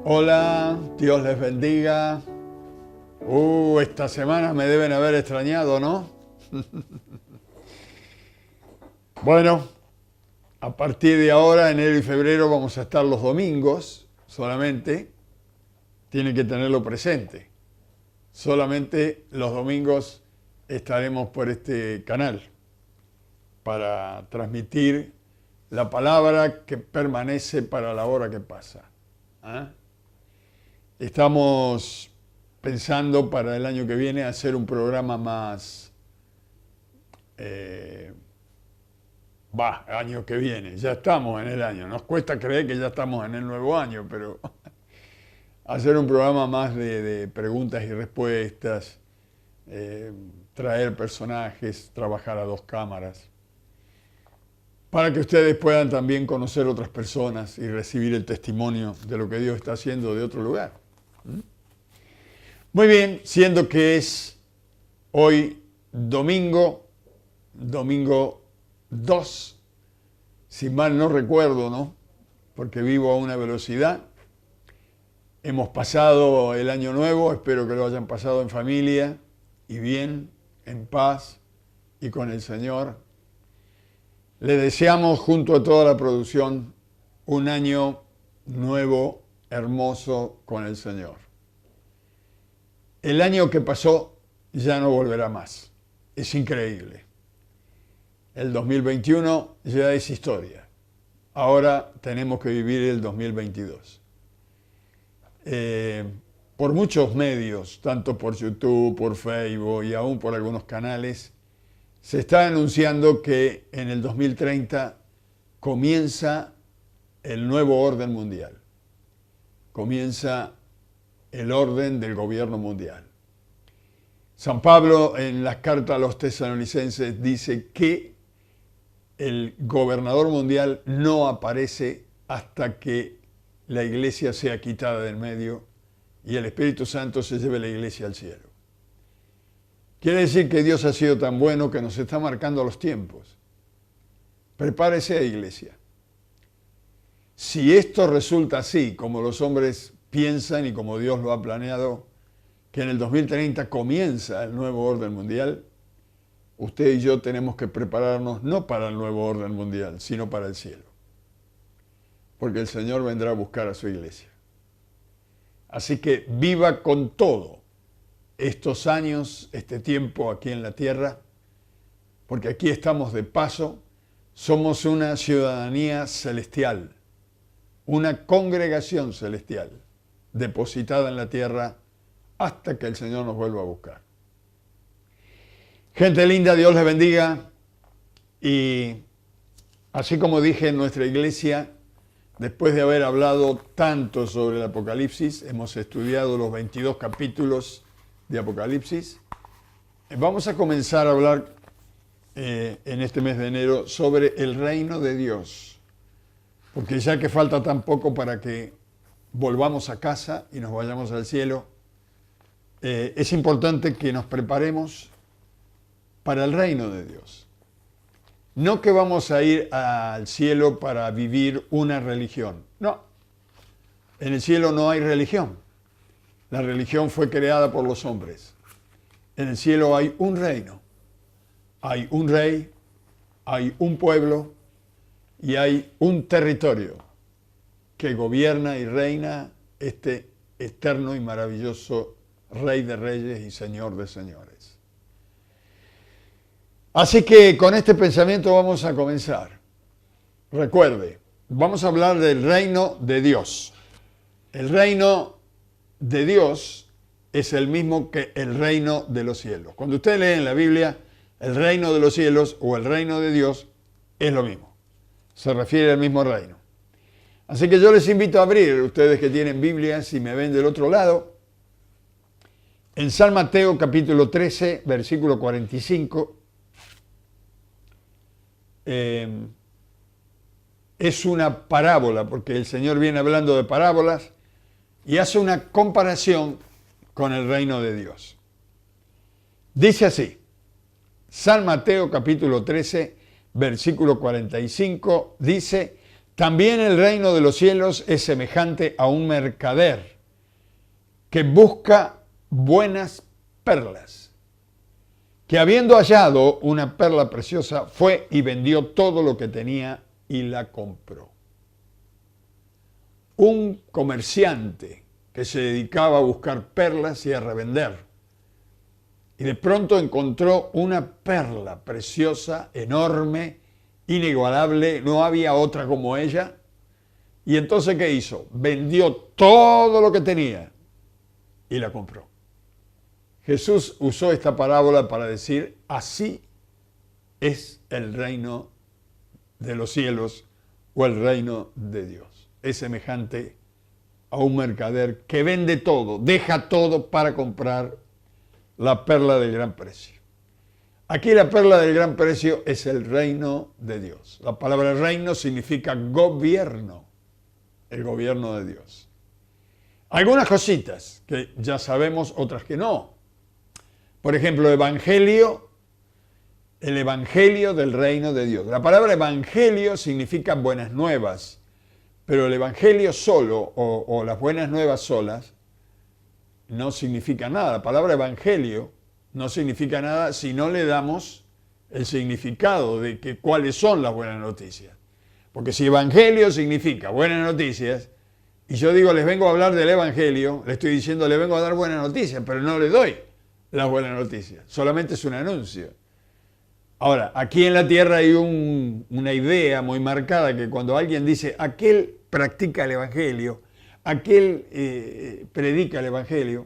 Hola, Dios les bendiga. Esta semana me deben haber extrañado, ¿no? Bueno, a partir de ahora, enero y febrero, vamos a estar los domingos solamente. Tienen que tenerlo presente. Solamente los domingos estaremos por este canal para transmitir la palabra que permanece para la hora que pasa. ¿Ah? Estamos pensando para el año que viene hacer un programa más, año que viene, ya estamos en el año, nos cuesta creer que ya estamos en el nuevo año, pero hacer un programa más de preguntas y respuestas, traer personajes, trabajar a dos cámaras, para que ustedes puedan también conocer otras personas y recibir el testimonio de lo que Dios está haciendo de otro lugar. Muy bien, siendo que es hoy domingo 2, si mal no recuerdo, ¿no? Porque vivo a una velocidad. Hemos pasado el año nuevo, espero que lo hayan pasado en familia y bien, en paz y con el Señor. Le deseamos junto a toda la producción un año nuevo, hermoso con el Señor. El año que pasó ya no volverá más. Es increíble. El 2021 ya es historia. Ahora tenemos que vivir el 2022. Por muchos medios, tanto por YouTube, por Facebook y aún por algunos canales, se está anunciando que en el 2030 comienza el nuevo orden mundial. Comienza el orden del gobierno mundial. San Pablo en las cartas a los tesalonicenses dice que el gobernador mundial no aparece hasta que la iglesia sea quitada del medio y el Espíritu Santo se lleve la iglesia al cielo. Quiere decir que Dios ha sido tan bueno que nos está marcando los tiempos. Prepárese, iglesia. Si esto resulta así, como los hombres piensan y como Dios lo ha planeado, que en el 2030 comienza el nuevo orden mundial, usted y yo tenemos que prepararnos no para el nuevo orden mundial, sino para el cielo. Porque el Señor vendrá a buscar a su iglesia. Así que viva con todo estos años, este tiempo aquí en la tierra, porque aquí estamos de paso, somos una ciudadanía celestial, una congregación celestial, depositada en la tierra hasta que el Señor nos vuelva a buscar. Gente linda, Dios les bendiga. Y así como dije en nuestra iglesia, después de haber hablado tanto sobre el Apocalipsis, hemos estudiado los 22 capítulos de Apocalipsis, vamos a comenzar a hablar en este mes de enero sobre el reino de Dios. Porque ya que falta tan poco para que volvamos a casa y nos vayamos al cielo, es importante que nos preparemos para el reino de Dios. No que vamos a ir al cielo para vivir una religión. No, en el cielo no hay religión. La religión fue creada por los hombres. En el cielo hay un reino. Hay un rey, hay un pueblo y hay un territorio que gobierna y reina este eterno y maravilloso Rey de Reyes y Señor de Señores. Así que con este pensamiento vamos a comenzar. Recuerde, vamos a hablar del reino de Dios. El reino de Dios es el mismo que el reino de los cielos. Cuando usted lee en la Biblia, el reino de los cielos o el reino de Dios es lo mismo. Se refiere al mismo reino. Así que yo les invito a abrir, ustedes que tienen Biblia, si me ven del otro lado, en San Mateo capítulo 13, versículo 45, es una parábola, porque el Señor viene hablando de parábolas y hace una comparación con el reino de Dios. Dice así, San Mateo capítulo 13, versículo 45, dice: También el reino de los cielos es semejante a un mercader que busca buenas perlas, que habiendo hallado una perla preciosa, fue y vendió todo lo que tenía y la compró. Un comerciante que se dedicaba a buscar perlas y a revender, y de pronto encontró una perla preciosa, enorme, inigualable, no había otra como ella. Y entonces, ¿qué hizo? Vendió todo lo que tenía y la compró. Jesús usó esta parábola para decir, así es el reino de los cielos o el reino de Dios. Es semejante a un mercader que vende todo, deja todo para comprar la perla del gran precio. Aquí la perla del gran precio es el reino de Dios. La palabra reino significa gobierno, el gobierno de Dios. Algunas cositas que ya sabemos, otras que no. Por ejemplo, evangelio, el evangelio del reino de Dios. La palabra evangelio significa buenas nuevas, pero el evangelio solo o las buenas nuevas solas no significa nada. La palabra evangelio no significa nada si no le damos el significado de que cuáles son las buenas noticias. Porque si evangelio significa buenas noticias, y yo digo les vengo a hablar del evangelio, le estoy diciendo les vengo a dar buenas noticias, pero no le doy las buenas noticias, solamente es un anuncio. Ahora, aquí en la tierra hay una idea muy marcada que cuando alguien dice aquel practica el evangelio, aquel predica el evangelio,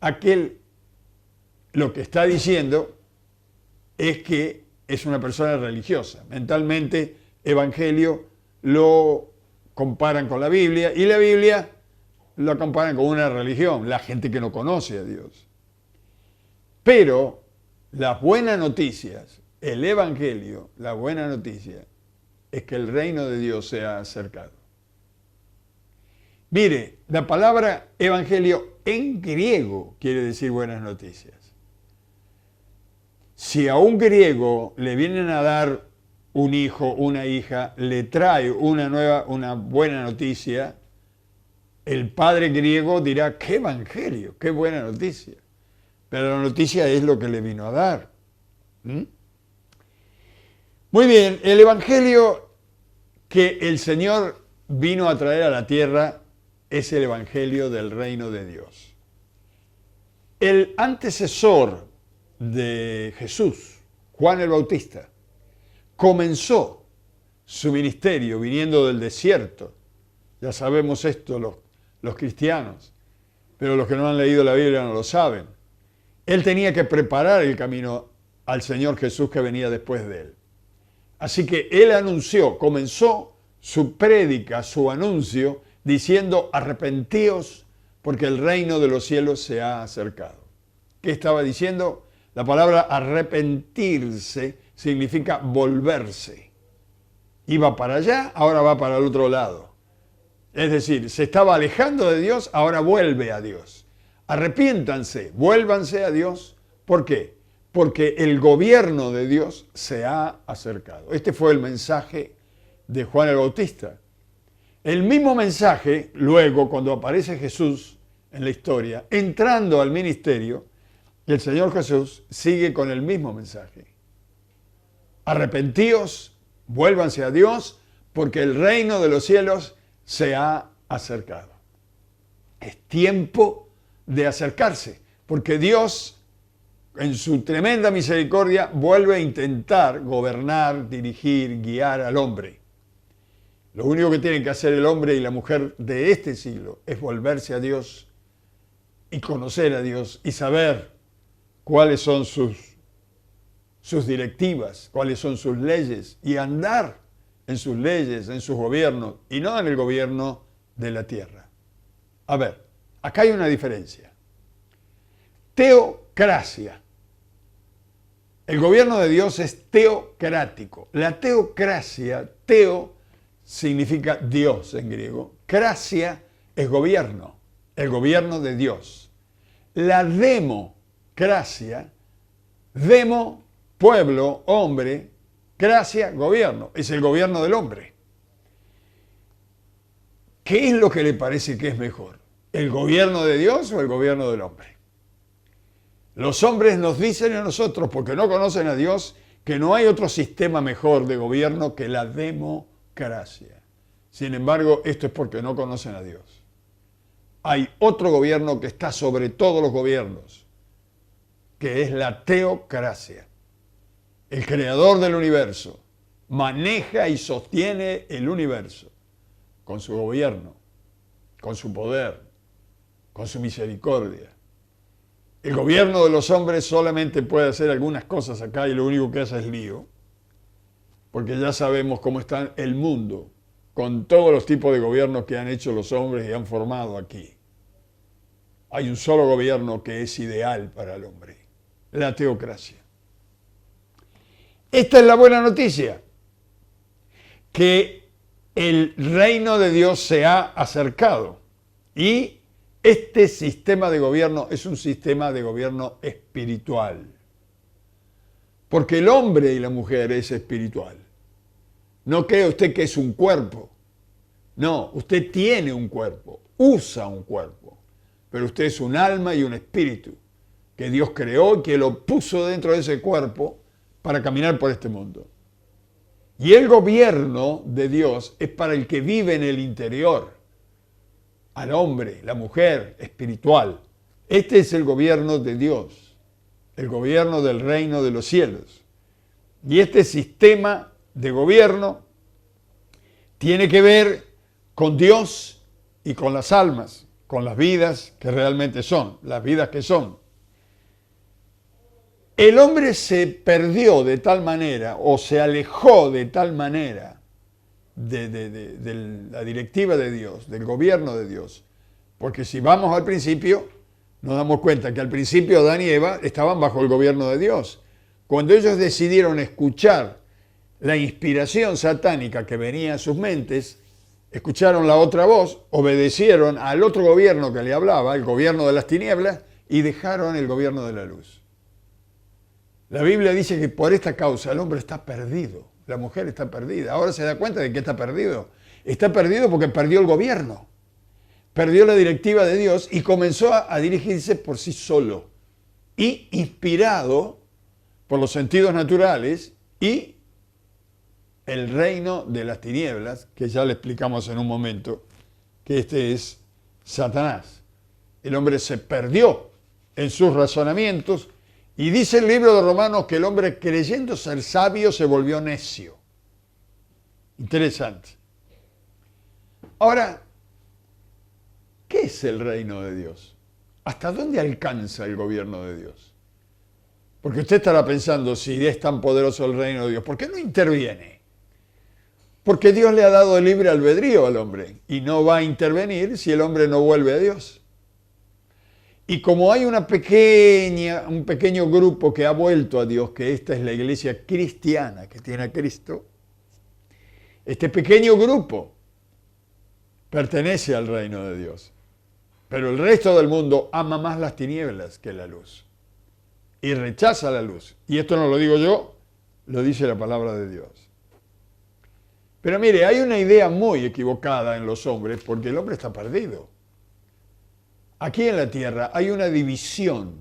aquel lo que está diciendo es que es una persona religiosa. Mentalmente, evangelio lo comparan con la Biblia y la Biblia lo comparan con una religión, la gente que no conoce a Dios. Pero las buenas noticias, el evangelio, la buena noticia, es que el reino de Dios se ha acercado. Mire, la palabra evangelio en griego quiere decir buenas noticias. Si a un griego le vienen a dar un hijo, una hija, le trae una buena noticia, el padre griego dirá, ¡qué evangelio! ¡Qué buena noticia! Pero la noticia es lo que le vino a dar. Muy bien, el evangelio que el Señor vino a traer a la tierra es el evangelio del reino de Dios. El antecesor de Jesús, Juan el Bautista, comenzó su ministerio viniendo del desierto. Ya sabemos esto los cristianos, pero los que no han leído la Biblia no lo saben. Él tenía que preparar el camino al Señor Jesús que venía después de él. Así que él comenzó su prédica, su anuncio, diciendo, arrepentíos porque el reino de los cielos se ha acercado. ¿Qué estaba diciendo? La palabra arrepentirse significa volverse. Iba para allá, ahora va para el otro lado. Es decir, se estaba alejando de Dios, ahora vuelve a Dios. Arrepiéntanse, vuélvanse a Dios. ¿Por qué? Porque el gobierno de Dios se ha acercado. Este fue el mensaje de Juan el Bautista. El mismo mensaje, luego, cuando aparece Jesús en la historia, entrando al ministerio, el Señor Jesús sigue con el mismo mensaje. Arrepentíos, vuélvanse a Dios, porque el reino de los cielos se ha acercado. Es tiempo de acercarse, porque Dios, en su tremenda misericordia, vuelve a intentar gobernar, dirigir, guiar al hombre. Lo único que tienen que hacer el hombre y la mujer de este siglo es volverse a Dios y conocer a Dios y saber cuáles son sus directivas, cuáles son sus leyes y andar en sus leyes, en sus gobiernos y no en el gobierno de la tierra. A ver, acá hay una diferencia. Teocracia. El gobierno de Dios es teocrático. La teocracia, teo significa Dios en griego. Cracia es gobierno, el gobierno de Dios. La democracia, demo, pueblo, hombre, gracia, gobierno, es el gobierno del hombre. ¿qué es lo que le parece que es mejor? ¿El gobierno de Dios o el gobierno del hombre? Los hombres nos dicen a nosotros, porque no conocen a Dios, que no hay otro sistema mejor de gobierno que la democracia. Sin embargo, esto es porque no conocen a Dios. Hay otro gobierno que está sobre todos los gobiernos, que es la teocracia. El creador del universo maneja y sostiene el universo con su gobierno, con su poder, con su misericordia. El gobierno de los hombres solamente puede hacer algunas cosas acá y lo único que hace es lío, porque ya sabemos cómo está el mundo con todos los tipos de gobiernos que han hecho los hombres y han formado aquí. Hay un solo gobierno que es ideal para el hombre, la teocracia. Esta es la buena noticia, que el reino de Dios se ha acercado y este sistema de gobierno es un sistema de gobierno espiritual, porque el hombre y la mujer es espiritual. No cree usted que es un cuerpo, no, usted tiene un cuerpo, usa un cuerpo, pero usted es un alma y un espíritu que Dios creó y que lo puso dentro de ese cuerpo para caminar por este mundo. Y el gobierno de Dios es para el que vive en el interior, al hombre, la mujer, espiritual. Este es el gobierno de Dios, el gobierno del reino de los cielos. Y este sistema de gobierno tiene que ver con Dios y con las almas, con las vidas que realmente son, las vidas que son. El hombre se perdió de tal manera o se alejó de tal manera de la directiva de Dios, del gobierno de Dios. Porque si vamos al principio, nos damos cuenta que al principio Adán y Eva estaban bajo el gobierno de Dios. Cuando ellos decidieron escuchar la inspiración satánica que venía a sus mentes, escucharon la otra voz, obedecieron al otro gobierno que le hablaba, el gobierno de las tinieblas, y dejaron el gobierno de la luz. La Biblia dice que por esta causa el hombre está perdido, la mujer está perdida. Ahora se da cuenta de que está perdido. Está perdido porque perdió el gobierno, perdió la directiva de Dios y comenzó a dirigirse por sí solo y inspirado por los sentidos naturales y el reino de las tinieblas, que ya le explicamos en un momento, que este es Satanás. El hombre se perdió en sus razonamientos. Y dice el libro de Romanos que el hombre, creyendo ser sabio, se volvió necio. Interesante. Ahora, ¿qué es el reino de Dios? ¿Hasta dónde alcanza el gobierno de Dios? Porque usted estará pensando, si es tan poderoso el reino de Dios, ¿por qué no interviene? Porque Dios le ha dado el libre albedrío al hombre y no va a intervenir si el hombre no vuelve a Dios. Y como hay un pequeño grupo que ha vuelto a Dios, que esta es la iglesia cristiana que tiene a Cristo, este pequeño grupo pertenece al reino de Dios. Pero el resto del mundo ama más las tinieblas que la luz. Y rechaza la luz. Y esto no lo digo yo, lo dice la palabra de Dios. Pero mire, hay una idea muy equivocada en los hombres porque el hombre está perdido. Aquí en la tierra hay una división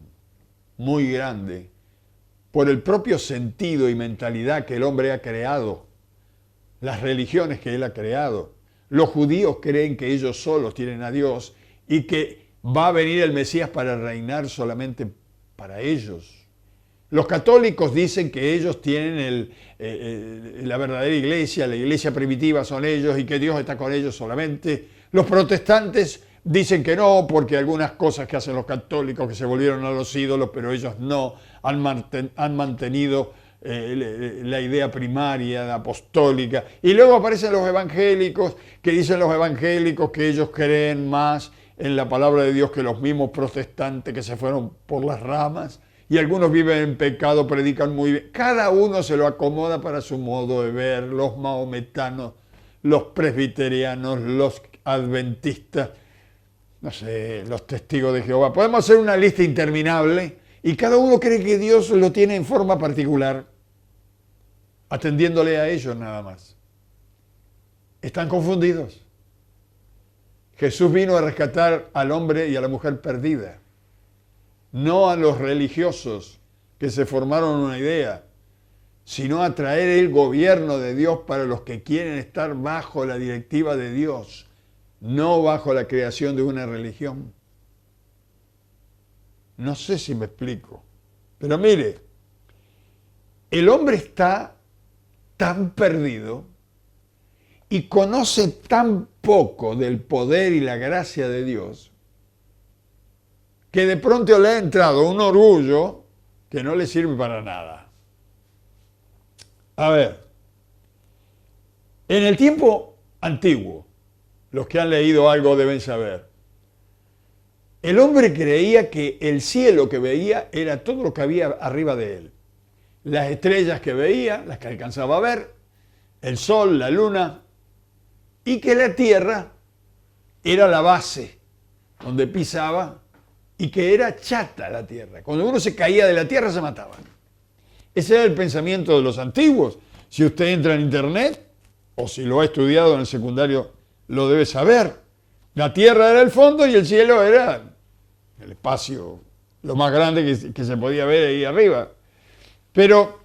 muy grande por el propio sentido y mentalidad que el hombre ha creado, las religiones que él ha creado. Los judíos creen que ellos solos tienen a Dios y que va a venir el Mesías para reinar solamente para ellos. Los católicos dicen que ellos tienen la verdadera iglesia, la iglesia primitiva son ellos y que Dios está con ellos solamente. Los protestantes dicen que no, porque algunas cosas que hacen los católicos que se volvieron a los ídolos, pero ellos no han mantenido la idea primaria, apostólica. Y luego aparecen los evangélicos, que dicen los evangélicos que ellos creen más en la palabra de Dios que los mismos protestantes que se fueron por las ramas. Y algunos viven en pecado, predican muy bien. Cada uno se lo acomoda para su modo de ver, los mahometanos, los presbiterianos, los adventistas, no sé, los testigos de Jehová. Podemos hacer una lista interminable y cada uno cree que Dios lo tiene en forma particular, atendiéndole a ellos nada más. Están confundidos. Jesús vino a rescatar al hombre y a la mujer perdida, no a los religiosos que se formaron una idea, sino a traer el gobierno de Dios para los que quieren estar bajo la directiva de Dios, no bajo la creación de una religión. No sé si me explico, pero mire, el hombre está tan perdido y conoce tan poco del poder y la gracia de Dios que de pronto le ha entrado un orgullo que no le sirve para nada. A ver, en el tiempo antiguo, los que han leído algo deben saber, el hombre creía que el cielo que veía era todo lo que había arriba de él. Las estrellas que veía, las que alcanzaba a ver, el sol, la luna, y que la tierra era la base donde pisaba y que era chata la tierra. Cuando uno se caía de la tierra se mataba. Ese era el pensamiento de los antiguos. Si usted entra en internet, o si lo ha estudiado en el secundario, lo debe saber. La tierra era el fondo y el cielo era el espacio, lo más grande que se podía ver ahí arriba. Pero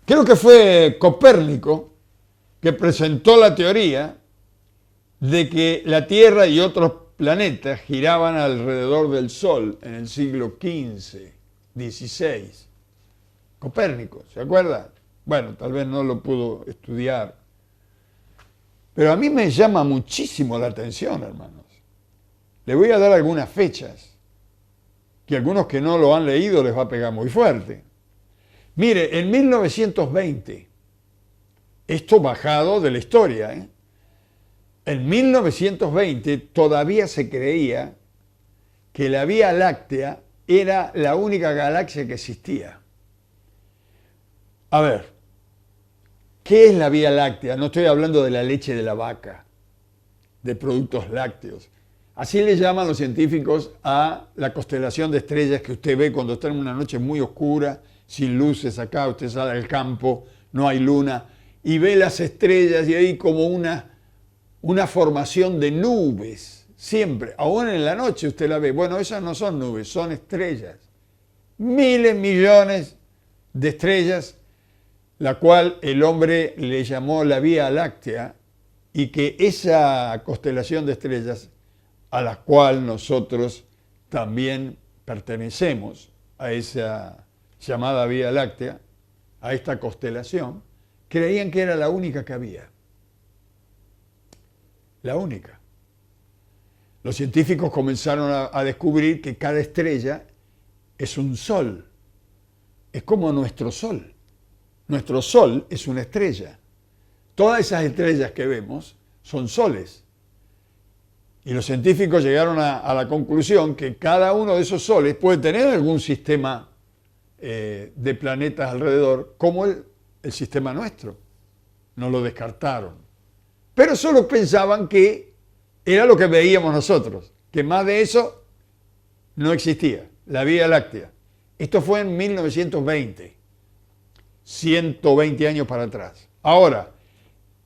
creo que fue Copérnico que presentó la teoría de que la Tierra y otros planetas giraban alrededor del Sol en el siglo XV, XVI. Copérnico, ¿se acuerda? Bueno, tal vez no lo pudo estudiar. Pero a mí me llama muchísimo la atención, hermanos. Le voy a dar algunas fechas que algunos que no lo han leído les va a pegar muy fuerte. Mire, en 1920, esto bajado de la historia, en 1920 todavía se creía que la Vía Láctea era la única galaxia que existía. A ver, ¿qué es la Vía Láctea? No estoy hablando de la leche de la vaca, de productos lácteos. Así le llaman los científicos a la constelación de estrellas que usted ve cuando está en una noche muy oscura, sin luces acá, usted sale al campo, no hay luna, y ve las estrellas y hay como una formación de nubes, siempre, aún en la noche usted la ve. Bueno, esas no son nubes, son estrellas. Miles, millones de estrellas, la cual el hombre le llamó la Vía Láctea, y que esa constelación de estrellas, a la cual nosotros también pertenecemos, a esa llamada Vía Láctea, a esta constelación, creían que era la única que había. La única. Los científicos comenzaron a descubrir que cada estrella es un sol. Es como nuestro sol. Nuestro sol es una estrella. Todas esas estrellas que vemos son soles. Y los científicos llegaron a la conclusión que cada uno de esos soles puede tener algún sistema de planetas alrededor, como el sistema nuestro. No lo descartaron. Pero solo pensaban que era lo que veíamos nosotros, que más de eso no existía, la Vía Láctea. Esto fue en 1920, 120 años para atrás. Ahora,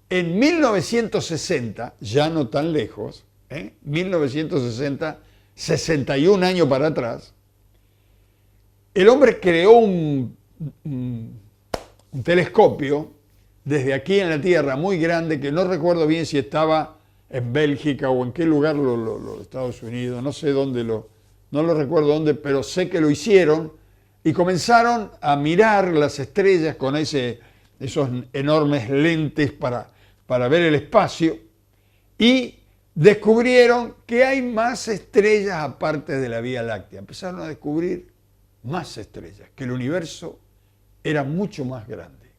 en 1960, ya no tan lejos, 1960, 61 años para atrás, el hombre creó un telescopio desde aquí en la Tierra muy grande, que no recuerdo bien si estaba en Bélgica o en qué lugar los Estados Unidos, no sé dónde no lo recuerdo dónde, pero sé que lo hicieron y comenzaron a mirar las estrellas con esos enormes lentes para ver el espacio y descubrieron que hay más estrellas aparte de la Vía Láctea. Empezaron a descubrir más estrellas, que el universo era mucho más grande.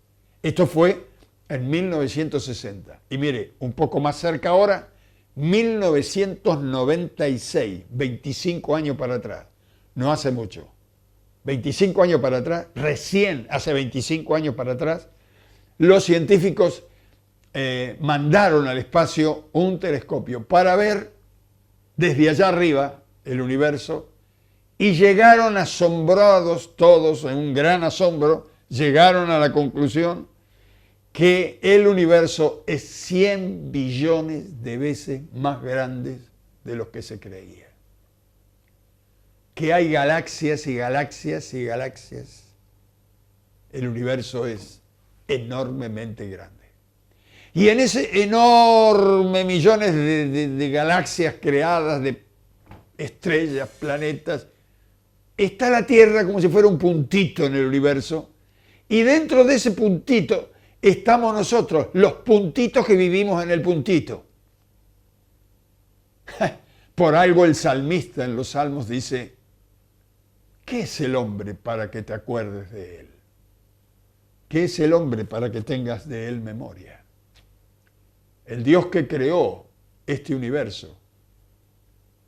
Esto fue en 1960. Y mire, un poco más cerca ahora, 1996, 25 años para atrás. No hace mucho. 25 años para atrás, recién hace 25 años para atrás, los científicos mandaron al espacio un telescopio para ver desde allá arriba el universo y llegaron asombrados todos, en un gran asombro, llegaron a la conclusión que el universo es 100 billones de veces más grande de lo que se creía. Que hay galaxias y galaxias y galaxias. El universo es enormemente grande. Y en ese enorme millones de galaxias creadas, de estrellas, planetas, está la Tierra como si fuera un puntito en el universo. Y dentro de ese puntito estamos nosotros, los puntitos que vivimos en el puntito. Por algo el salmista en los salmos dice, ¿qué es el hombre para que te acuerdes de él? ¿Qué es el hombre para que tengas de él memoria? El Dios que creó este universo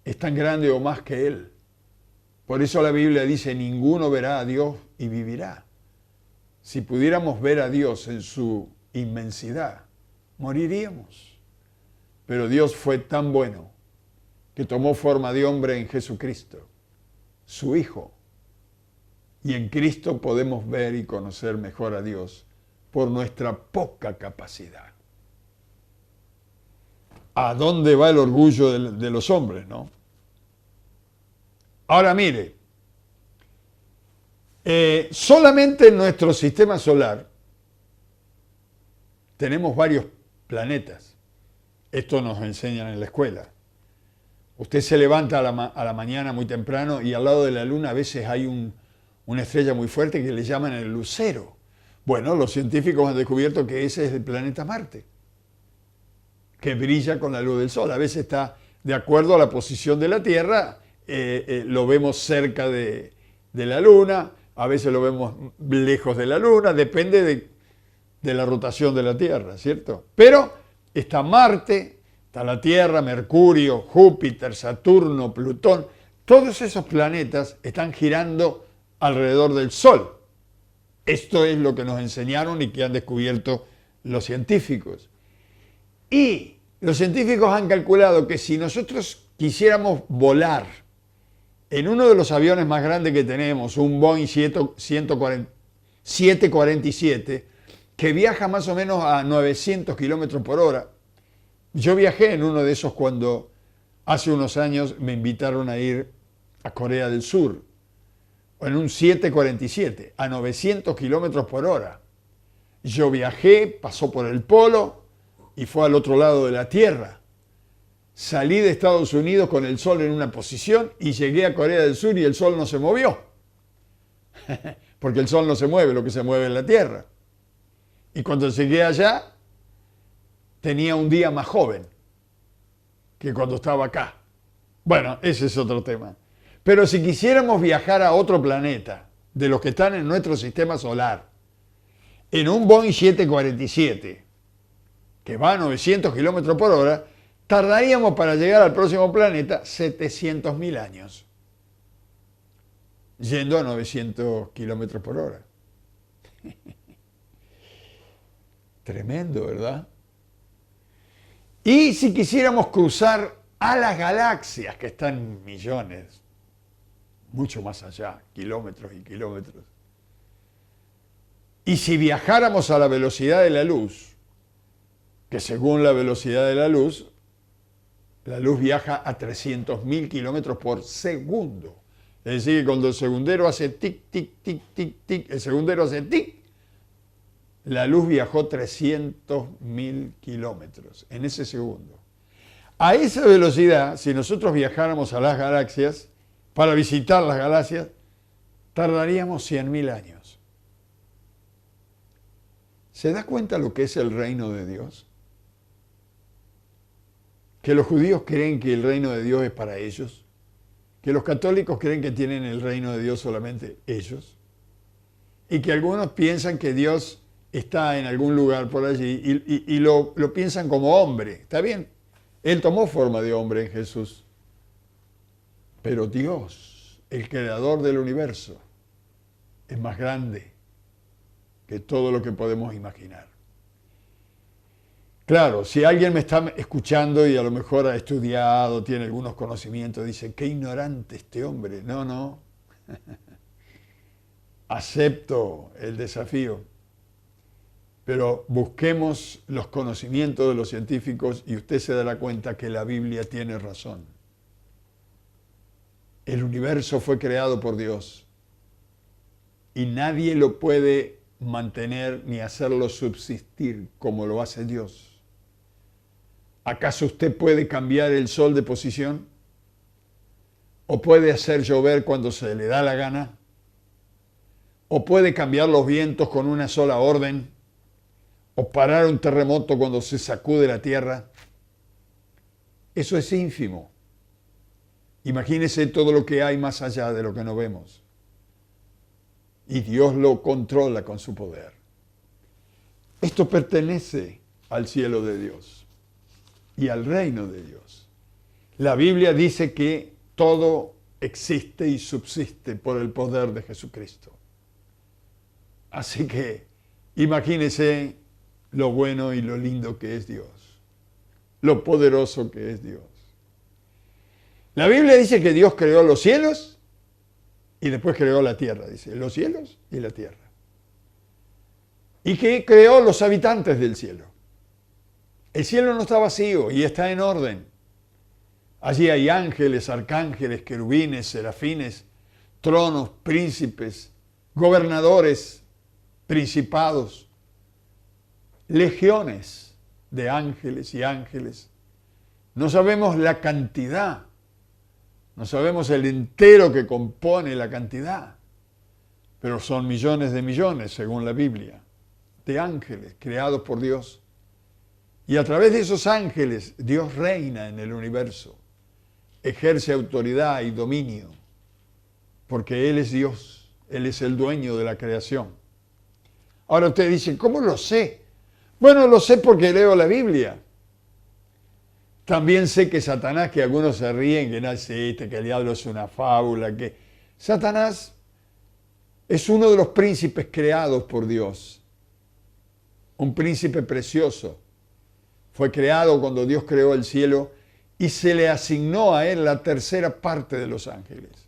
es tan grande o más que él. Por eso la Biblia dice, ninguno verá a Dios y vivirá. Si pudiéramos ver a Dios en su inmensidad, moriríamos. Pero Dios fue tan bueno que tomó forma de hombre en Jesucristo, su Hijo. Y en Cristo podemos ver y conocer mejor a Dios por nuestra poca capacidad. ¿A dónde va el orgullo de los hombres, no? Ahora mire, solamente en nuestro sistema solar tenemos varios planetas. Esto nos enseñan en la escuela. Usted se levanta a la mañana muy temprano y al lado de la luna a veces hay una estrella muy fuerte que le llaman el lucero. Bueno, los científicos han descubierto que ese es el planeta Marte, que brilla con la luz del sol. A veces está de acuerdo a la posición de la Tierra, lo vemos cerca de la luna, a veces lo vemos lejos de la luna, depende de la rotación de la Tierra, ¿cierto? Pero está Marte, está la Tierra, Mercurio, Júpiter, Saturno, Plutón, todos esos planetas están girando alrededor del Sol. Esto es lo que nos enseñaron y que han descubierto los científicos. Y los científicos han calculado que si nosotros quisiéramos volar en uno de los aviones más grandes que tenemos, un Boeing 747, que viaja más o menos a 900 kilómetros por hora. Yo viajé en uno de esos cuando hace unos años me invitaron a ir a Corea del Sur, en un 747, a 900 kilómetros por hora. Yo viajé, pasó por el polo y fue al otro lado de la Tierra. Salí de Estados Unidos con el sol en una posición y llegué a Corea del Sur y el sol no se movió. Porque el sol no se mueve, lo que se mueve es la Tierra. Y cuando llegué allá, tenía un día más joven que cuando estaba acá. Bueno, ese es otro tema. Pero si quisiéramos viajar a otro planeta, de los que están en nuestro sistema solar, en un Boeing 747, que va a 900 kilómetros por hora, tardaríamos para llegar al próximo planeta 700.000 años, yendo a 900 kilómetros por hora. Tremendo, ¿verdad? Y si quisiéramos cruzar a las galaxias, que están millones, mucho más allá, kilómetros y kilómetros, y si viajáramos a la velocidad de la luz, que según la velocidad de la luz viaja a 300.000 kilómetros por segundo. Es decir, que cuando el segundero hace tic, tic, tic, tic, tic, el segundero hace tic, la luz viajó 300.000 kilómetros en ese segundo. A esa velocidad, si nosotros viajáramos a las galaxias, para visitar las galaxias, tardaríamos 100.000 años. ¿Se da cuenta lo que es el reino de Dios? Que los judíos creen que el reino de Dios es para ellos, que los católicos creen que tienen el reino de Dios solamente ellos, y que algunos piensan que Dios está en algún lugar por allí y lo piensan como hombre. ¿Está bien? Él tomó forma de hombre en Jesús. Pero Dios, el creador del universo, es más grande que todo lo que podemos imaginar. Claro, si alguien me está escuchando y a lo mejor ha estudiado, tiene algunos conocimientos, dice, qué ignorante este hombre. No, no. Acepto el desafío. Pero busquemos los conocimientos de los científicos y usted se dará cuenta que la Biblia tiene razón. El universo fue creado por Dios y nadie lo puede mantener ni hacerlo subsistir como lo hace Dios. ¿Acaso usted puede cambiar el sol de posición? ¿O puede hacer llover cuando se le da la gana? ¿O puede cambiar los vientos con una sola orden? ¿O parar un terremoto cuando se sacude la tierra? Eso es ínfimo. Imagínese todo lo que hay más allá de lo que no vemos. Y Dios lo controla con su poder. Esto pertenece al cielo de Dios y al reino de Dios. La Biblia dice que todo existe y subsiste por el poder de Jesucristo. Así que imagínese lo bueno y lo lindo que es Dios, lo poderoso que es Dios. La Biblia dice que Dios creó los cielos y después creó la tierra, dice, los cielos y la tierra. Y que creó los habitantes del cielo. El cielo no está vacío y está en orden. Allí hay ángeles, arcángeles, querubines, serafines, tronos, príncipes, gobernadores, principados, legiones de ángeles y ángeles. No sabemos la cantidad, no sabemos el entero que compone la cantidad, pero son millones de millones, según la Biblia, de ángeles creados por Dios. Y a través de esos ángeles, Dios reina en el universo, ejerce autoridad y dominio, porque Él es Dios, Él es el dueño de la creación. Ahora usted dice, ¿cómo lo sé? Bueno, lo sé porque leo la Biblia. También sé que Satanás, que algunos se ríen, que no existe, que el diablo es una fábula, que Satanás es uno de los príncipes creados por Dios. Un príncipe precioso. Fue creado cuando Dios creó el cielo y se le asignó a él la tercera parte de los ángeles.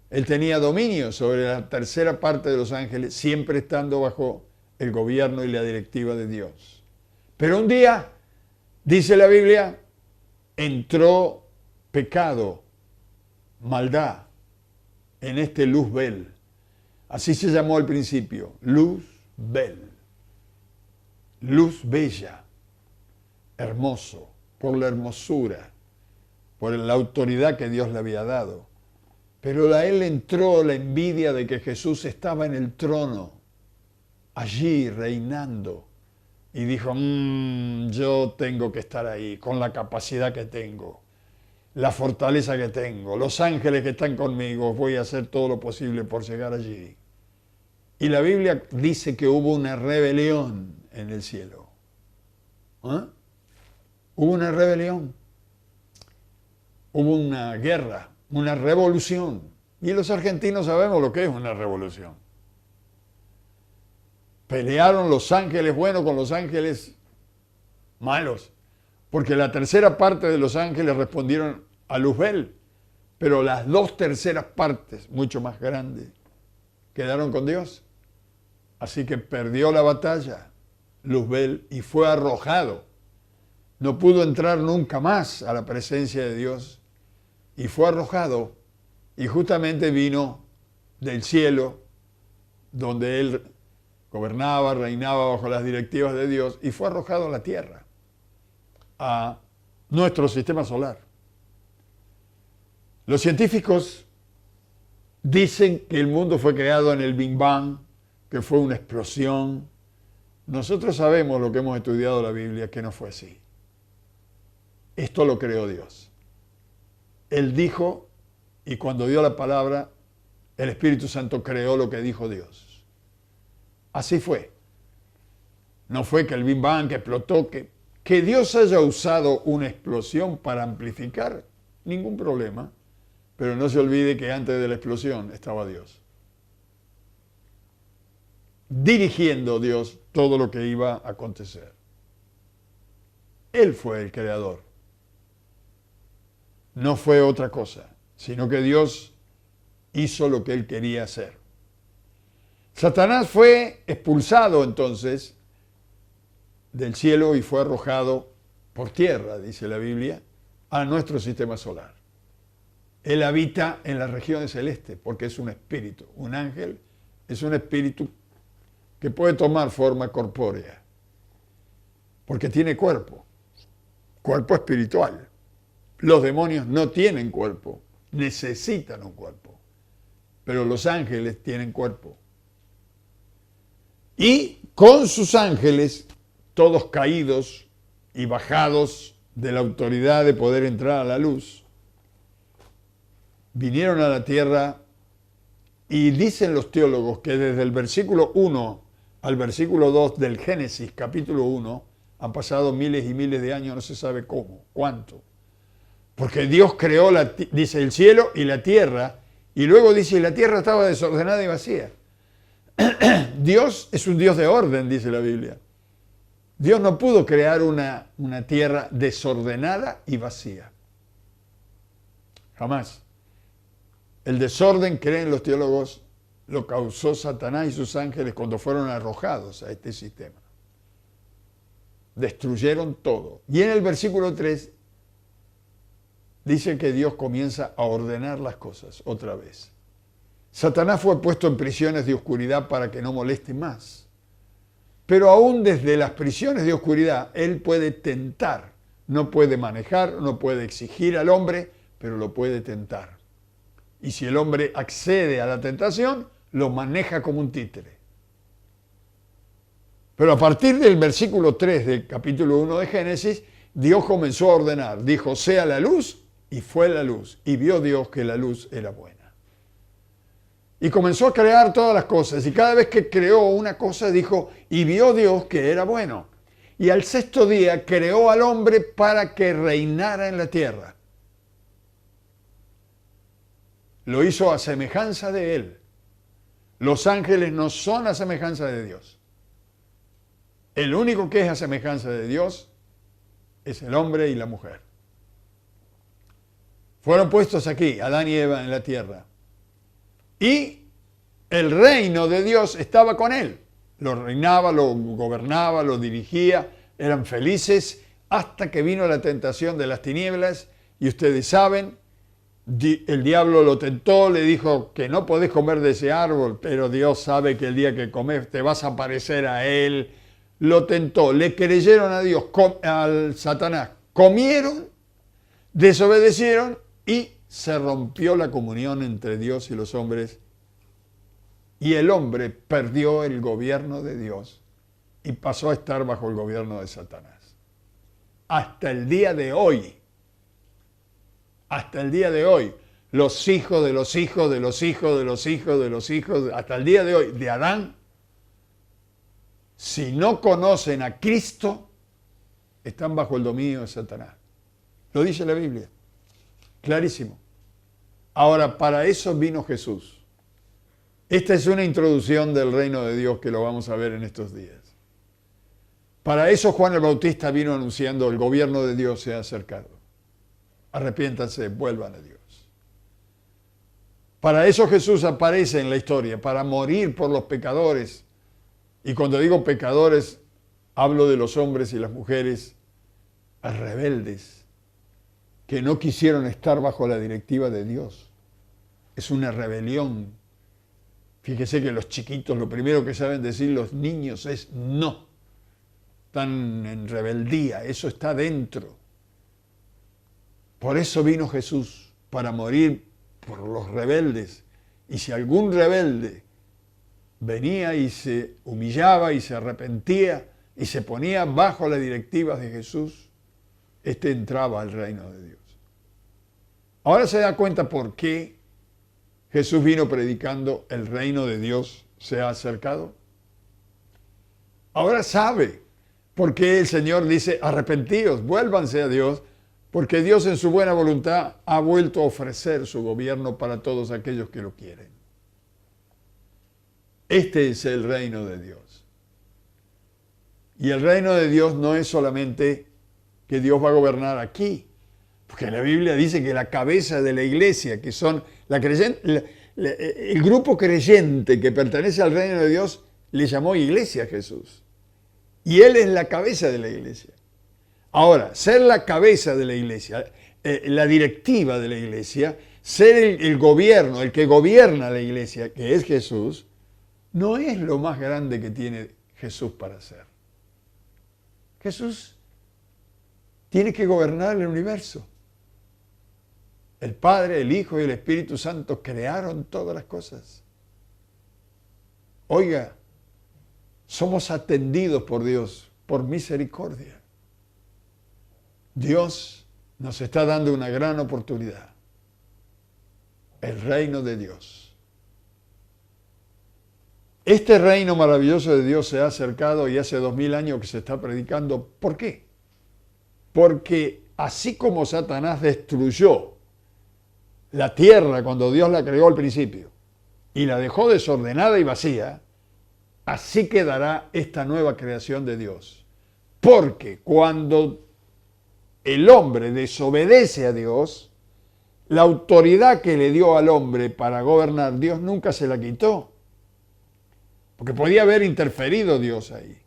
Él tenía dominio sobre la tercera parte de los ángeles, siempre estando bajo el gobierno y la directiva de Dios. Pero un día, dice la Biblia, entró pecado, maldad, en este Luzbel. Así se llamó al principio, Luzbel. Luz bella, hermoso, por la hermosura, por la autoridad que Dios le había dado. Pero a él entró la envidia de que Jesús estaba en el trono, allí reinando, y dijo, yo tengo que estar ahí, con la capacidad que tengo, la fortaleza que tengo, los ángeles que están conmigo, voy a hacer todo lo posible por llegar allí. Y la Biblia dice que hubo una rebelión en el cielo. ¿Eh? Hubo una rebelión, hubo una guerra, una revolución. Y los argentinos sabemos lo que es una revolución. Pelearon los ángeles buenos con los ángeles malos, porque la tercera parte de los ángeles respondieron a Luzbel, pero las dos terceras partes, mucho más grandes, quedaron con Dios. Así que perdió la batalla Luzbel y fue arrojado. No pudo entrar nunca más a la presencia de Dios y fue arrojado, y justamente vino del cielo, donde él gobernaba, reinaba bajo las directivas de Dios, y fue arrojado a la tierra, a nuestro sistema solar. Los científicos dicen que el mundo fue creado en el Big Bang, que fue una explosión. Nosotros sabemos, lo que hemos estudiado la Biblia, que no fue así. Esto lo creó Dios. Él dijo, y cuando dio la palabra, el Espíritu Santo creó lo que dijo Dios. Así fue. No fue que el Big Bang que explotó, que Dios haya usado una explosión para amplificar, ningún problema. Pero no se olvide que antes de la explosión estaba Dios, dirigiendo Dios todo lo que iba a acontecer. Él fue el creador. No fue otra cosa, sino que Dios hizo lo que Él quería hacer. Satanás fue expulsado entonces del cielo y fue arrojado por tierra, dice la Biblia, a nuestro sistema solar. Él habita en las regiones celestes porque es un espíritu. Un ángel es un espíritu que puede tomar forma corpórea porque tiene cuerpo espiritual. Los demonios no tienen cuerpo, necesitan un cuerpo, pero los ángeles tienen cuerpo. Y con sus ángeles, todos caídos y bajados de la autoridad de poder entrar a la luz, vinieron a la tierra y dicen los teólogos que desde el versículo 1 al versículo 2 del Génesis, capítulo 1, han pasado miles y miles de años, no se sabe cómo, cuánto. Porque Dios creó, dice, el cielo y la tierra, y luego dice, la tierra estaba desordenada y vacía. Dios es un Dios de orden, dice la Biblia. Dios no pudo crear una tierra desordenada y vacía. Jamás. El desorden, creen los teólogos, lo causó Satanás y sus ángeles cuando fueron arrojados a este sistema. Destruyeron todo. Y en el versículo 3 dice que Dios comienza a ordenar las cosas otra vez. Satanás fue puesto en prisiones de oscuridad para que no moleste más. Pero aún desde las prisiones de oscuridad, él puede tentar. No puede manejar, no puede exigir al hombre, pero lo puede tentar. Y si el hombre accede a la tentación, lo maneja como un títere. Pero a partir del versículo 3 del capítulo 1 de Génesis, Dios comenzó a ordenar. Dijo, sea la luz, y fue la luz. Y vio Dios que la luz era buena. Y comenzó a crear todas las cosas. Y cada vez que creó una cosa, dijo, y vio Dios que era bueno. Y al sexto día creó al hombre para que reinara en la tierra. Lo hizo a semejanza de él. Los ángeles no son a semejanza de Dios. El único que es a semejanza de Dios es el hombre y la mujer. Fueron puestos aquí, Adán y Eva, en la tierra. Y el reino de Dios estaba con él. Lo reinaba, lo gobernaba, lo dirigía. Eran felices hasta que vino la tentación de las tinieblas. Y ustedes saben, el diablo lo tentó, le dijo que no podés comer de ese árbol, pero Dios sabe que el día que comes te vas a parecer a él. Lo tentó, le creyeron a Dios, al Satanás. Comieron, desobedecieron y se rompió la comunión entre Dios y los hombres. Y el hombre perdió el gobierno de Dios y pasó a estar bajo el gobierno de Satanás. Hasta el día de hoy. Hasta el día de hoy, los hijos de los hijos de los hijos de los hijos de los hijos, hasta el día de hoy, de Adán, si no conocen a Cristo, están bajo el dominio de Satanás. Lo dice la Biblia, clarísimo. Ahora, para eso vino Jesús. Esta es una introducción del reino de Dios que lo vamos a ver en estos días. Para eso Juan el Bautista vino anunciando, el gobierno de Dios se ha acercado. Arrepiéntanse, vuelvan a Dios. Para eso Jesús aparece en la historia, para morir por los pecadores. Y cuando digo pecadores, hablo de los hombres y las mujeres rebeldes, que no quisieron estar bajo la directiva de Dios. Es una rebelión. Fíjese que los chiquitos, lo primero que saben decir los niños es no. Están en rebeldía, eso está dentro. Por eso vino Jesús, para morir por los rebeldes. Y si algún rebelde venía y se humillaba y se arrepentía y se ponía bajo las directivas de Jesús, éste entraba al reino de Dios. Ahora se da cuenta por qué Jesús vino predicando el reino de Dios se ha acercado. Ahora sabe por qué el Señor dice arrepentíos, vuélvanse a Dios, porque Dios en su buena voluntad ha vuelto a ofrecer su gobierno para todos aquellos que lo quieren. Este es el reino de Dios. Y el reino de Dios no es solamente que Dios va a gobernar aquí, porque la Biblia dice que la cabeza de la iglesia, que son el grupo creyente que pertenece al reino de Dios le llamó iglesia a Jesús. Y Él es la cabeza de la iglesia. Ahora, ser la cabeza de la iglesia, la directiva de la iglesia, ser el gobierno, el que gobierna la iglesia, que es Jesús, no es lo más grande que tiene Jesús para hacer. Jesús tiene que gobernar el universo. El Padre, el Hijo y el Espíritu Santo crearon todas las cosas. Oiga, somos atendidos por Dios, por misericordia. Dios nos está dando una gran oportunidad. El reino de Dios. Este reino maravilloso de Dios se ha acercado y hace 2000 años que se está predicando. ¿Por qué? Porque así como Satanás destruyó la tierra cuando Dios la creó al principio y la dejó desordenada y vacía, así quedará esta nueva creación de Dios. Porque cuando el hombre desobedece a Dios, la autoridad que le dio al hombre para gobernar, Dios nunca se la quitó. Porque podía haber interferido Dios ahí.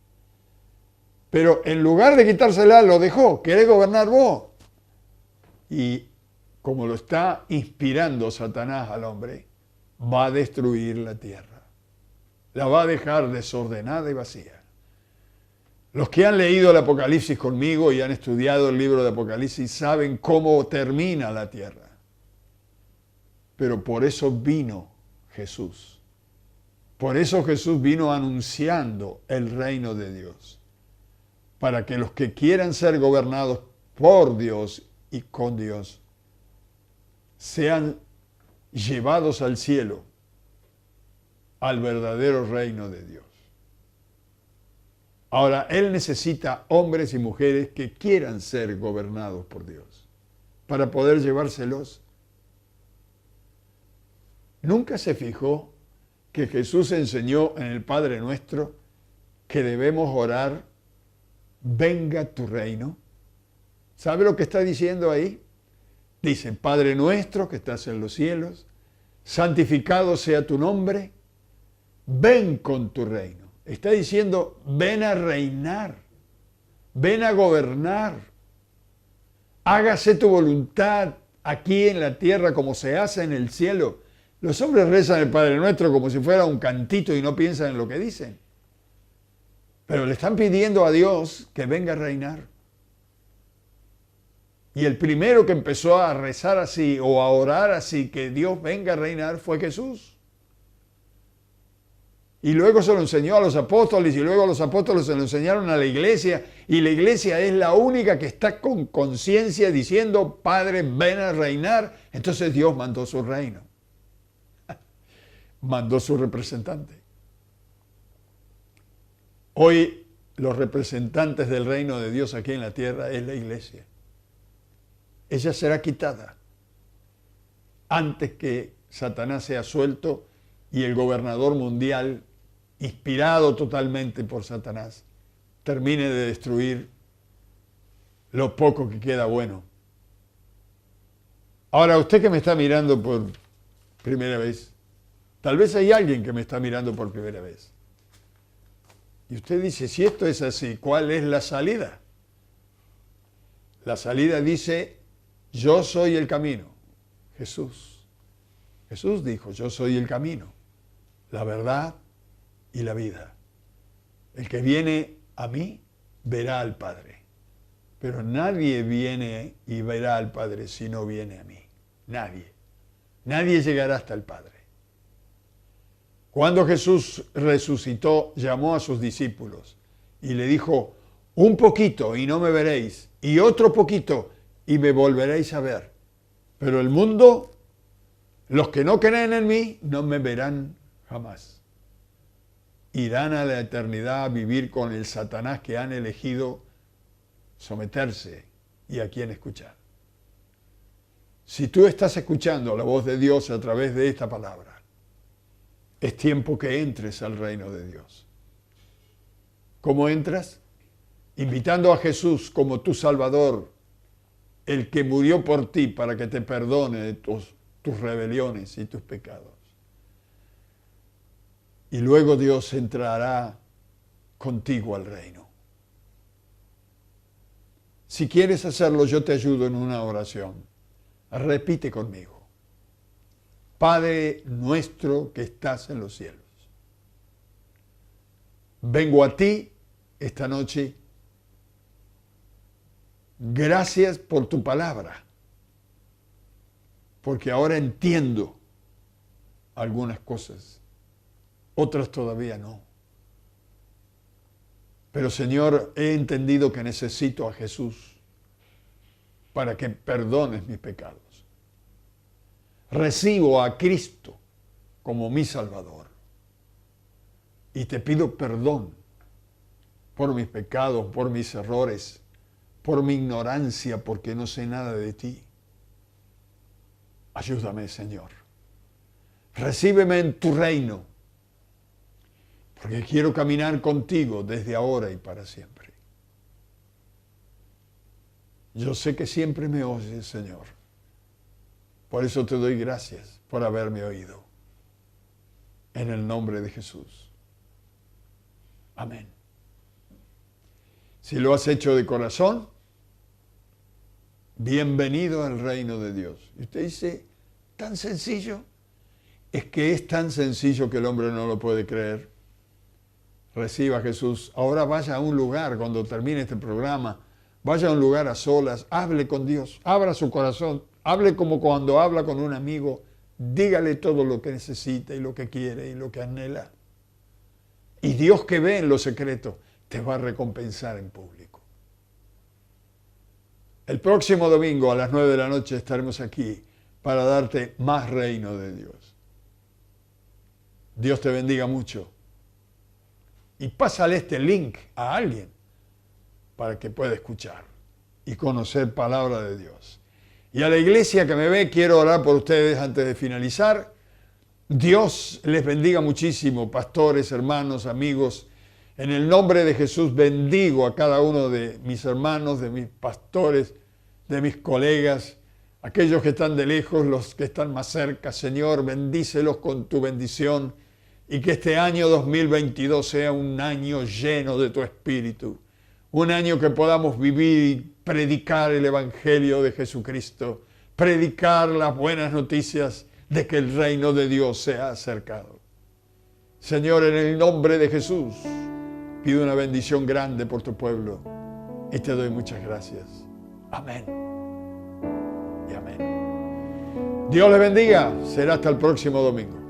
Pero en lugar de quitársela, lo dejó. ¿Querés gobernar vos? Y como lo está inspirando Satanás al hombre, va a destruir la tierra. La va a dejar desordenada y vacía. Los que han leído el Apocalipsis conmigo y han estudiado el libro de Apocalipsis saben cómo termina la tierra. Pero por eso vino Jesús. Por eso Jesús vino anunciando el reino de Dios. Para que los que quieran ser gobernados por Dios y con Dios sean llevados al cielo, al verdadero reino de Dios. Ahora, Él necesita hombres y mujeres que quieran ser gobernados por Dios, para poder llevárselos. ¿Nunca se fijó que Jesús enseñó en el Padre Nuestro que debemos orar, venga tu reino? ¿Sabe lo que está diciendo ahí? Dice, Padre nuestro que estás en los cielos, santificado sea tu nombre, ven con tu reino. Está diciendo, ven a reinar, ven a gobernar, hágase tu voluntad aquí en la tierra como se hace en el cielo. Los hombres rezan el Padre Nuestro como si fuera un cantito y no piensan en lo que dicen. Pero le están pidiendo a Dios que venga a reinar. Y el primero que empezó a rezar así o a orar así, que Dios venga a reinar, fue Jesús. Y luego se lo enseñó a los apóstoles y luego los apóstoles se lo enseñaron a la iglesia. Y la iglesia es la única que está con conciencia diciendo, Padre, ven a reinar. Entonces Dios mandó su reino. Mandó su representante. Hoy los representantes del reino de Dios aquí en la tierra es la iglesia. Ella será quitada antes que Satanás sea suelto y el gobernador mundial, inspirado totalmente por Satanás, termine de destruir lo poco que queda bueno. Ahora, usted que me está mirando por primera vez, tal vez hay alguien que me está mirando por primera vez. Y usted dice, si esto es así, ¿cuál es la salida? La salida dice, yo soy el camino. Jesús. Jesús dijo, yo soy el camino, la verdad y la vida. El que viene a mí verá al Padre. Pero nadie viene y verá al Padre si no viene a mí. Nadie. Nadie llegará hasta el Padre. Cuando Jesús resucitó, llamó a sus discípulos y le dijo, un poquito y no me veréis, y otro poquito y me volveréis a ver. Pero el mundo, los que no creen en mí, no me verán jamás. Irán a la eternidad a vivir con el Satanás que han elegido someterse y a quien escuchar. Si tú estás escuchando la voz de Dios a través de esta palabra, es tiempo que entres al reino de Dios. ¿Cómo entras? Invitando a Jesús como tu Salvador, el que murió por ti para que te perdone de tus rebeliones y tus pecados. y luego Dios entrará contigo al reino. Si quieres hacerlo, yo te ayudo en una oración. Repite conmigo. Padre nuestro que estás en los cielos, vengo a ti esta noche. Gracias por tu palabra, porque ahora entiendo algunas cosas, otras todavía no. Pero Señor, he entendido que necesito a Jesús para que perdones mis pecados. Recibo a Cristo como mi Salvador y te pido perdón por mis pecados, por mis errores, por mi ignorancia, porque no sé nada de ti. Ayúdame, Señor. Recíbeme en tu reino, porque quiero caminar contigo desde ahora y para siempre. Yo sé que siempre me oyes, Señor. Por eso te doy gracias por haberme oído. En el nombre de Jesús. Amén. Si lo has hecho de corazón, bienvenido al reino de Dios. Y usted dice, ¿tan sencillo? Es que es tan sencillo que el hombre no lo puede creer. Reciba a Jesús. Ahora vaya a un lugar, cuando termine este programa, vaya a un lugar a solas, hable con Dios, abra su corazón, hable como cuando habla con un amigo, dígale todo lo que necesita y lo que quiere y lo que anhela. Y Dios que ve en lo secreto, te va a recompensar en público. El próximo domingo a las 9 de la noche estaremos aquí para darte más reino de Dios. Dios te bendiga mucho. Y pásale este link a alguien para que pueda escuchar y conocer palabra de Dios. Y a la iglesia que me ve, quiero orar por ustedes antes de finalizar. Dios les bendiga muchísimo, pastores, hermanos, amigos. En el nombre de Jesús bendigo a cada uno de mis hermanos, de mis pastores, de mis colegas, aquellos que están de lejos, los que están más cerca. Señor, bendícelos con tu bendición y que este año 2022 sea un año lleno de tu Espíritu. Un año que podamos vivir y predicar el Evangelio de Jesucristo, predicar las buenas noticias de que el reino de Dios se ha acercado. Señor, en el nombre de Jesús, pido una bendición grande por tu pueblo y te doy muchas gracias. Amén y amén. Dios les bendiga. Será hasta el próximo domingo.